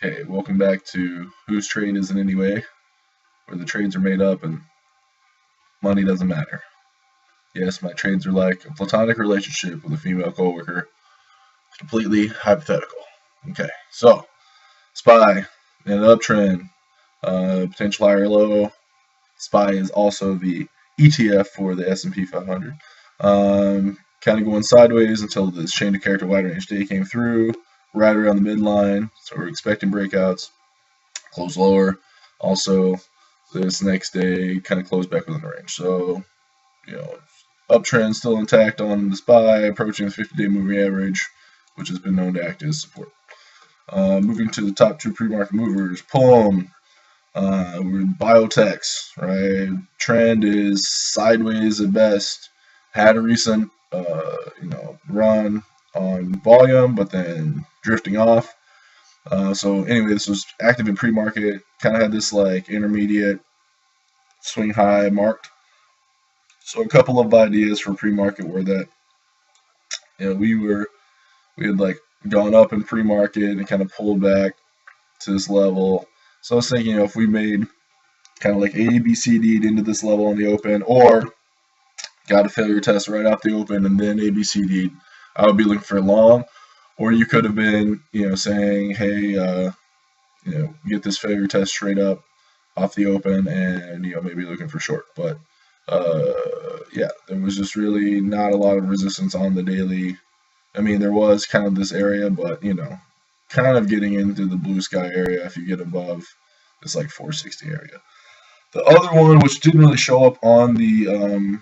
Okay, welcome back to Whose Trade Is It Anyway, where the trades are made up and money doesn't matter. Yes, my trades are like a platonic relationship with a female coworker, completely hypothetical. Okay, so SPY in an uptrend, potential higher low. SPY is also the ETF for the S&P 500. Kind of going sideways until this chain of character wide range day came through, right around the midline. So we're expecting breakouts, close lower. Also, this next day kind of closed back within the range. So, uptrend still intact on the SPY, approaching the 50-day moving average, which has been known to act as support. Moving to the top two pre-market movers, PUM. We're in biotechs, right? Trend is sideways at best. Had a recent, run on volume, but then drifting off. So anyway, this was active in pre-market. Kind of had this like intermediate swing high marked. So a couple of ideas for pre-market were that we had like gone up in pre-market and kind of pulled back to this level. So I was thinking, if we made kind of like ABCD'd into this level on the open, or got a failure test right off the open and then ABCD'd, I would be looking for long. Or you could have been, saying, hey, get this failure test straight up off the open and, maybe looking for short. But, there was just really not a lot of resistance on the daily. I mean, there was kind of this area, but, kind of getting into the blue sky area if you get above this like 460 area. The other one, which didn't really show up on the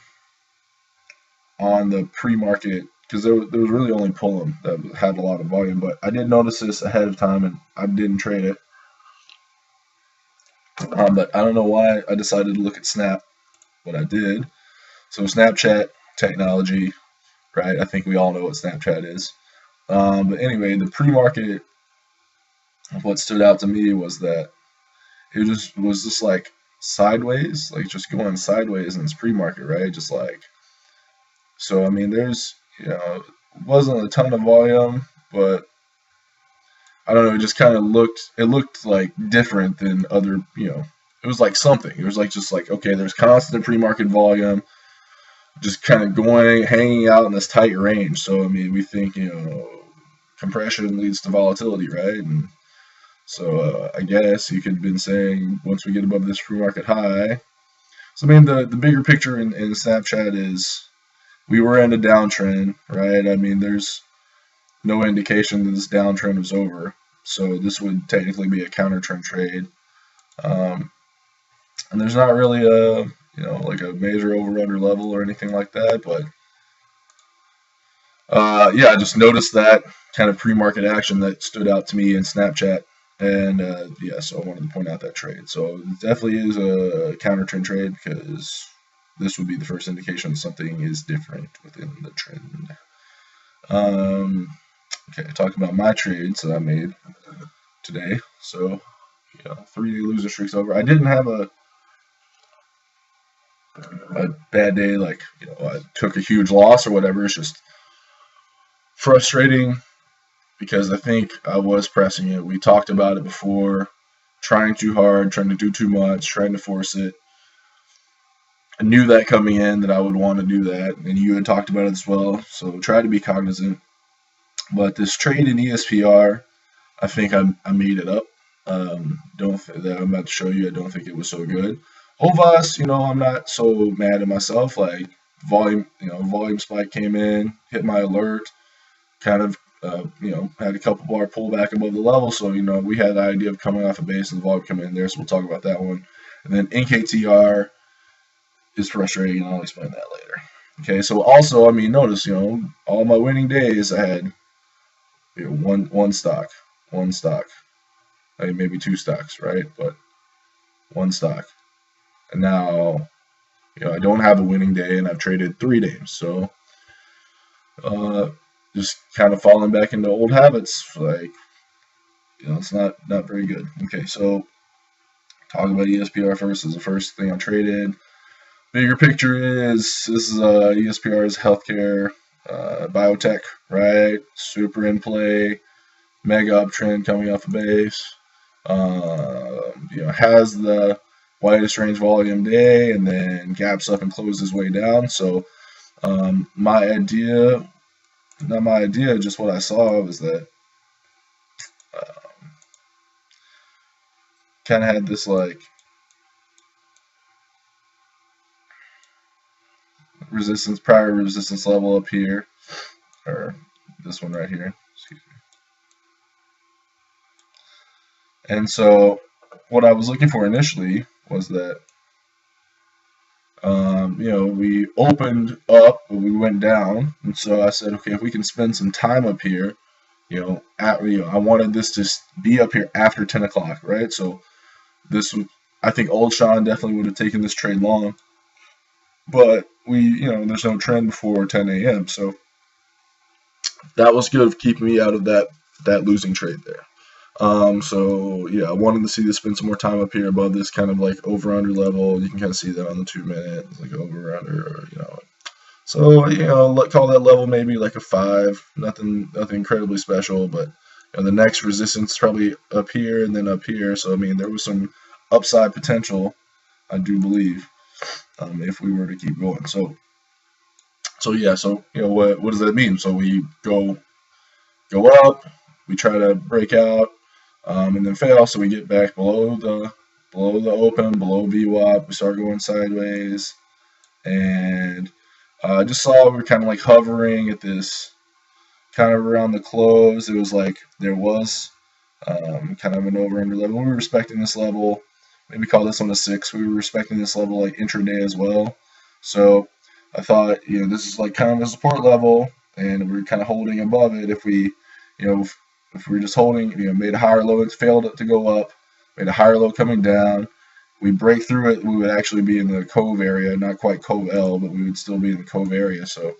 pre-market, because there was really only PUM that had a lot of volume, but I did notice this ahead of time and I didn't trade it. But I don't know why I decided to look at Snap, but I did. So Snapchat technology, right? I think we all know what Snapchat is. But anyway, the pre-market, what stood out to me was that it was just like sideways, like just going sideways in this pre-market, right? Just like, so I mean, there's, it wasn't a ton of volume, but I don't know, it just kind of looked like different than other, it was like something. It was like, just like, okay, there's constant pre-market volume, just kind of hanging out in this tight range. So, I mean, we think, compression leads to volatility, right? And so I guess you could have been saying once we get above this pre-market high. So, I mean, the bigger picture in Snapchat is we were in a downtrend, right? I mean, there's no indication that this downtrend was over. So this would technically be a counter trend trade. And there's not really like a major over-under level or anything like that. But I just noticed that kind of pre-market action that stood out to me in Snapchat. And so I wanted to point out that trade. So it definitely is a counter trend trade, because this would be the first indication something is different within the trend. Okay, talking about my trades that I made today. So, 3-day loser streak's over. I didn't have a bad day, like, I took a huge loss or whatever. It's just frustrating because I think I was pressing it. We talked about it before, trying too hard, trying to do too much, trying to force it. I knew that coming in that I would want to do that, and you had talked about it as well, so try to be cognizant. But this trade in ESPR, I think I made it up. That I'm about to show you, I don't think it was so good. HOVAS, I'm not so mad at myself. Like volume spike came in, hit my alert, kind of, had a couple bar pullback above the level. So, we had the idea of coming off a base and the volume coming in there. So we'll talk about that one. And then NKTR is frustrating, and I'll explain that later. Okay, so also, I mean, notice, all my winning days I had one stock, I mean, maybe two stocks, right? But one stock. And now, I don't have a winning day, and I've traded 3 days. So, just kind of falling back into old habits. Like, it's not very good. Okay, so talk about ESPR first. This is the first thing I traded. Bigger picture is this is ESPR's healthcare, biotech, right? Super in play, mega uptrend coming off a base. Has the widest range volume day and then gaps up and closes way down. So just what I saw was that kind of had this like prior resistance level up here, or this one right here, excuse me. And so what I was looking for initially was that we opened up, but we went down, and so I said, okay, if we can spend some time up here, I wanted this to be up here after 10 o'clock, right? So I think Old Sean definitely would have taken this trade long, but there's no trend before 10 a.m. So that was good of keeping me out of that losing trade there. So yeah, I wanted to see this spend some more time up here above this kind of like over under level. You can kind of see that on the 2 minute, like over under, So call that level maybe like a 5. Nothing incredibly special, but the next resistance is probably up here and then up here. So I mean, there was some upside potential, I do believe, if we were to keep going. So yeah. So what does that mean? So we go up, we try to break out. And then fail, so we get back below the open, below VWAP. We start going sideways, and I just saw we were kind of like hovering at this, kind of around the close. It was like there was kind of an over under level. We were respecting this level. Maybe call this one a 6. We were respecting this level like intraday as well. So I thought, this is like kind of a support level, and we're kind of holding above it. If we, if we were just holding, made a higher low, it failed to go up, made a higher low coming down, we break through it, we would actually be in the Cove area, not quite Cove L, but we would still be in the Cove area. So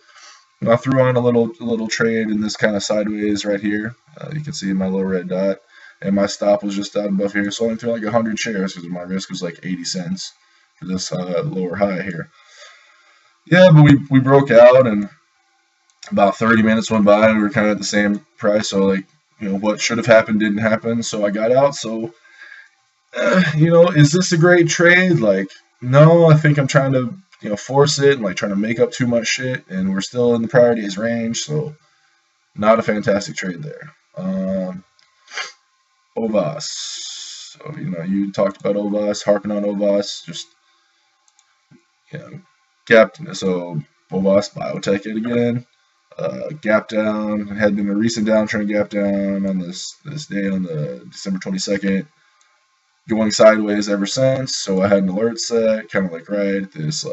I threw on a little trade in this kind of sideways right here. You can see my little red dot, and my stop was just out above here. So I only threw like 100 shares because my risk was like 80 cents for this lower high here. Yeah, but we broke out, and about 30 minutes went by, and we were kind of at the same price. So like, what should have happened didn't happen, so I got out. So, is this a great trade? Like, no, I think I'm trying to, force it and like trying to make up too much shit, and we're still in the prior days range, so not a fantastic trade there. OVAS. So, you talked about OVAS, harping on OVAS, just, gapped. So, OVAS Biotech it again. Gap down, had been a recent downtrend gap down on this day on the December 22nd, going sideways ever since. So I had an alert set, kind of like right at this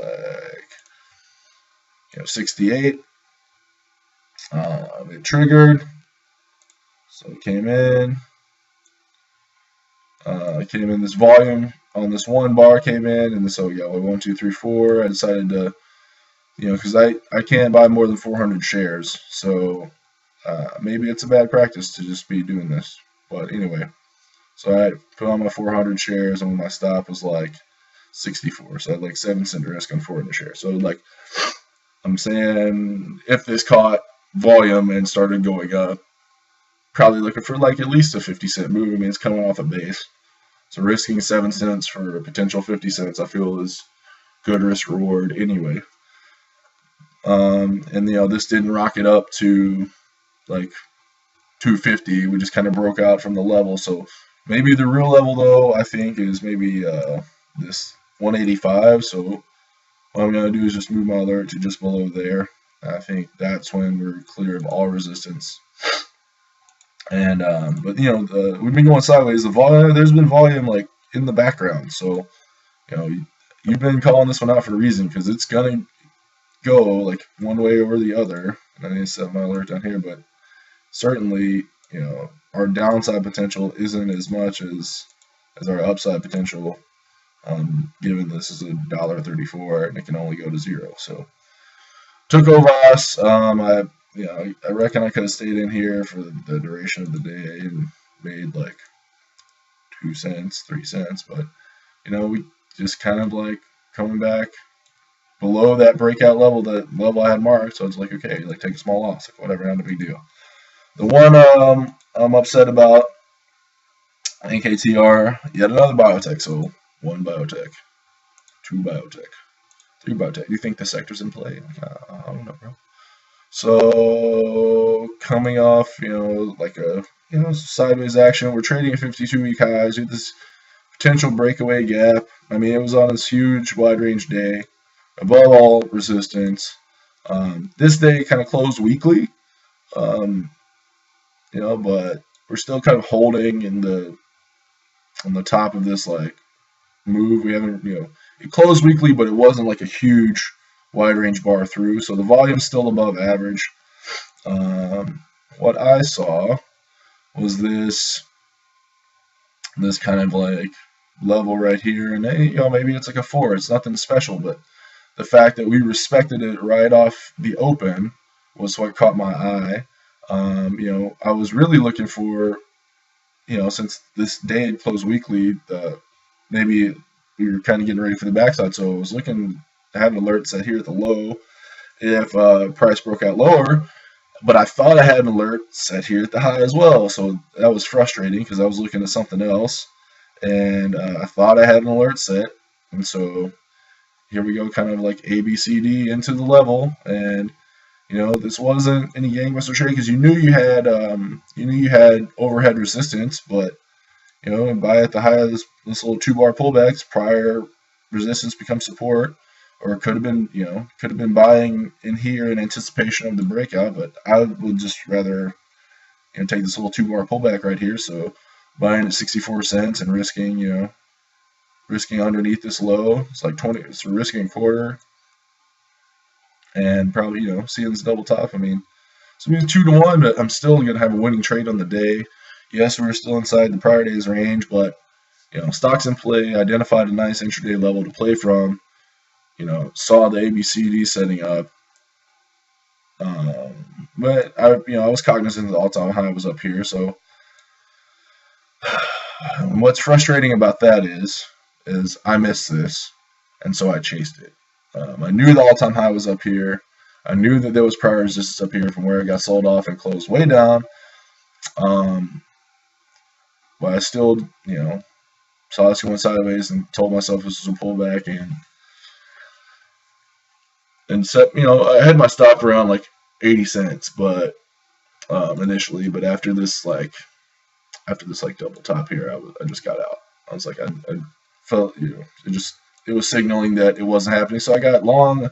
68. It triggered, so it came in. This volume on this one bar came in, and so 1, 2, 3, 4. I decided to. Because I can't buy more than 400 shares, so maybe it's a bad practice to just be doing this. But anyway, so I put on my 400 shares, and my stop was like 64, so I had like 7 cent risk on 400 shares. So like, I'm saying if this caught volume and started going up, probably looking for like at least a 50 cent move. I mean, it's coming off a base, so risking 7 cents for a potential 50 cents, I feel is good risk reward anyway. And this didn't rocket up to like 250. We just kind of broke out from the level. So maybe the real level though, I think, is maybe this 185. So what I'm gonna do is just move my alert to just below there. I think that's when we're clear of all resistance. And but we've been going sideways. The volume, there's been volume like in the background. So you've been calling this one out for a reason, because it's gonna go like one way or the other. And I need to set my alert down here, but certainly our downside potential isn't as much as our upside potential, given this is $1.34 and it can only go to 0. So took OVAS. I reckon I could have stayed in here for the duration of the day and made like 2 cents, 3 cents, but we just kind of like coming back below that breakout level, that level I had marked. So it's like, okay, like take a small loss, like whatever, not a big deal. The one I'm upset about, NKTR, yet another biotech. So 1 biotech, 2 biotech, 3 biotech. Do you think the sector's in play? I don't know, bro. So coming off, like a sideways action, we're trading at 52-week highs with this potential breakaway gap. I mean, it was on this huge wide range day, above all resistance. This day kind of closed weekly, but we're still kind of holding on the top of this like move. We haven't, it closed weekly, but it wasn't like a huge wide range bar through, so the volume's still above average. What I saw was this kind of like level right here, and maybe it's like a 4. It's nothing special, but the fact that we respected it right off the open was what caught my eye. I was really looking for, since this day had closed weekly, maybe we were kind of getting ready for the backside, so I was looking to have an alert set here at the low if price broke out lower, but I thought I had an alert set here at the high as well, so that was frustrating because I was looking at something else, and I thought I had an alert set, and so here we go, kind of like ABCD into the level, and this wasn't any gangbuster trade because you knew you had overhead resistance, but buy at the high of this little 2-bar pullbacks, prior resistance becomes support, or it could have been buying in here in anticipation of the breakout, but I would just rather take this little 2-bar pullback right here, so buying at 64 cents and risking underneath this low. It's like 20, so risking a quarter, and probably seeing this double top. I mean, so it's 2-1, but I'm still gonna have a winning trade on the day. Yes, we're still inside the prior day's range, but stocks in play, identified a nice intraday level to play from. Saw the ABCD setting up, but I was cognizant the all-time high was up here. So what's frustrating about that is I missed this, and so I chased it. I knew the all-time high was up here. I knew that there was prior resistance up here from where it got sold off and closed way down. But I still, saw this going sideways and told myself this was a pullback, and set, I had my stop around like 80 cents, but initially, but after this double top here, I just got out. I was like, I felt, it was signaling that it wasn't happening, so I got long.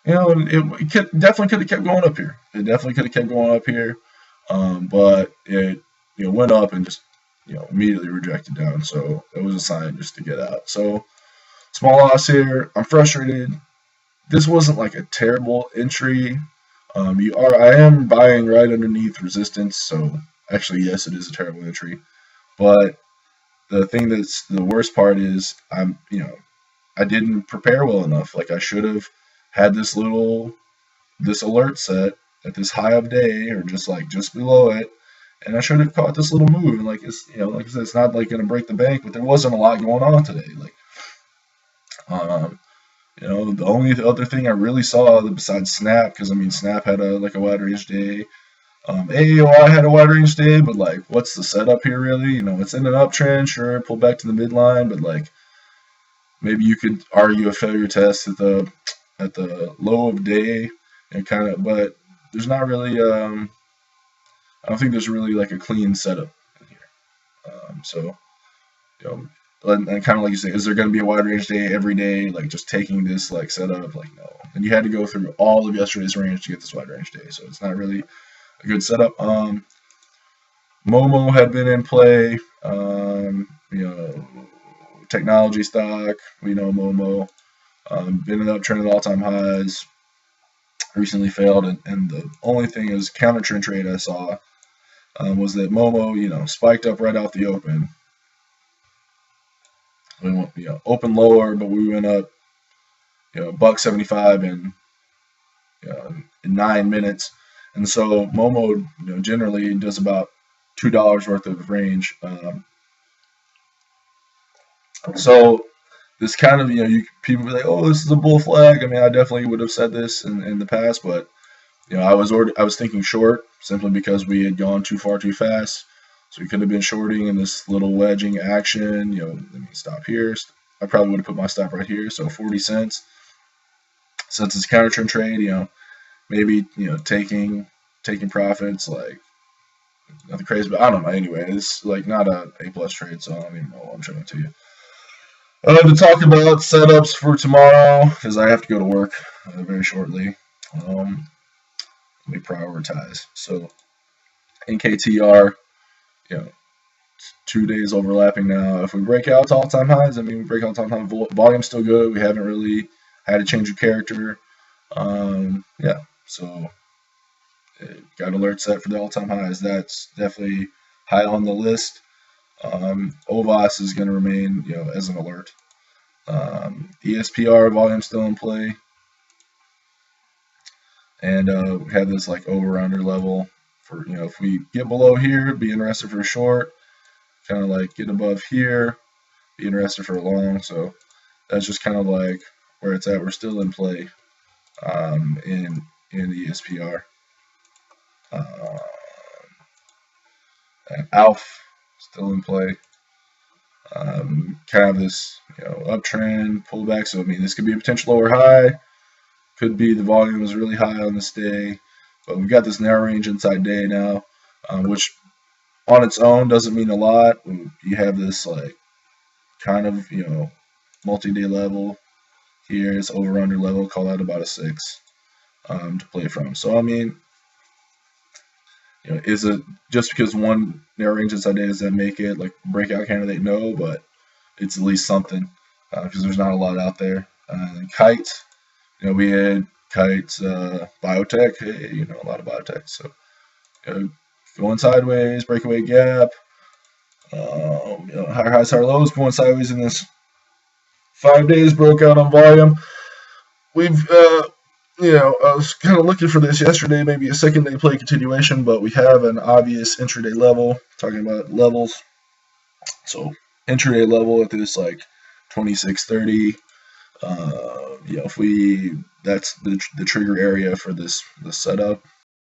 It definitely could have kept going up here. It definitely could have kept going up here, but it went up and just immediately rejected down. So it was a sign just to get out. So small loss here. I'm frustrated. This wasn't like a terrible entry. I am buying right underneath resistance. So actually, yes, it is a terrible entry. But the thing that's the worst part is I didn't prepare well enough. Like I should have had this alert set at this high of day or just below it, and I should have caught this little move. And like I said, it's not like gonna break the bank, but there wasn't a lot going on today. The only other thing I really saw besides Snap, because Snap had a wide range day. AAOI had a wide range day, but what's the setup here really? It's in an uptrend, sure, pull back to the midline, but maybe you could argue a failure test at the low of day, and but there's not really. I don't think there's really a clean setup in here. And kind of like you say, is there going to be a wide range day every day? Just taking this setup, no. And you had to go through all of yesterday's range to get this wide range day, so it's not really a good setup. Momo had been in play. Technology stock. We know Momo. Been in the uptrend at all-time highs. Recently failed, and the only thing is counter trend trade I saw was that Momo, spiked up right off the open. We went, open lower, but we went up, $1.75 in 9 minutes, and so Momo, generally does about $2 worth of range. So this kind of, people be like, oh, this is a bull flag. I definitely would have said this in the past, but I was thinking short simply because we had gone too far too fast. So we could have been shorting in this little wedging action. Let me stop here. I probably would have put my stop right here. So 40 cents. Since it's a counter trend trade, maybe taking profits, like nothing crazy, but I don't know. Anyway, it's like not a A+ trade, so I don't even know what I'm showing it to you. To talk about setups for tomorrow, because I have to go to work very shortly. Let me prioritize. So NKTR, 2 days overlapping now. If we break out to all-time highs, we break out to all-time highs. Volume's still good. We haven't really had a change of character. Yeah, so got alert set for the all-time highs. That's definitely high on the list. OVAS is going to remain, as an alert. ESPR volume still in play, and we have this like over/under level for if we get below here, be interested for a short. Kind of like get above here, be interested for a long. So that's just kind of like where it's at. We're still in play in the ESPR. And ALF still in play. Kind of this uptrend pullback. So this could be a potential lower high. Could be the volume is really high on this day, but we've got this narrow range inside day now, which on its own doesn't mean a lot. You have this like kind of multi-day level here. It's over/under level. Call that about a 6 to play from. So is it just because one narrow range inside day, does that make it like breakout candidate? No, but it's at least something because there's not a lot out there. Kite, we had Kite's biotech. Hey, a lot of biotech. So going sideways, breakaway gap. Higher highs, higher lows, going sideways in this 5 days. Broke out on volume. We've I was kind of looking for this yesterday, maybe a second day play continuation, but we have an obvious intraday level. Talking about levels, so intraday level at this like 2630. If that's the trigger area for this setup.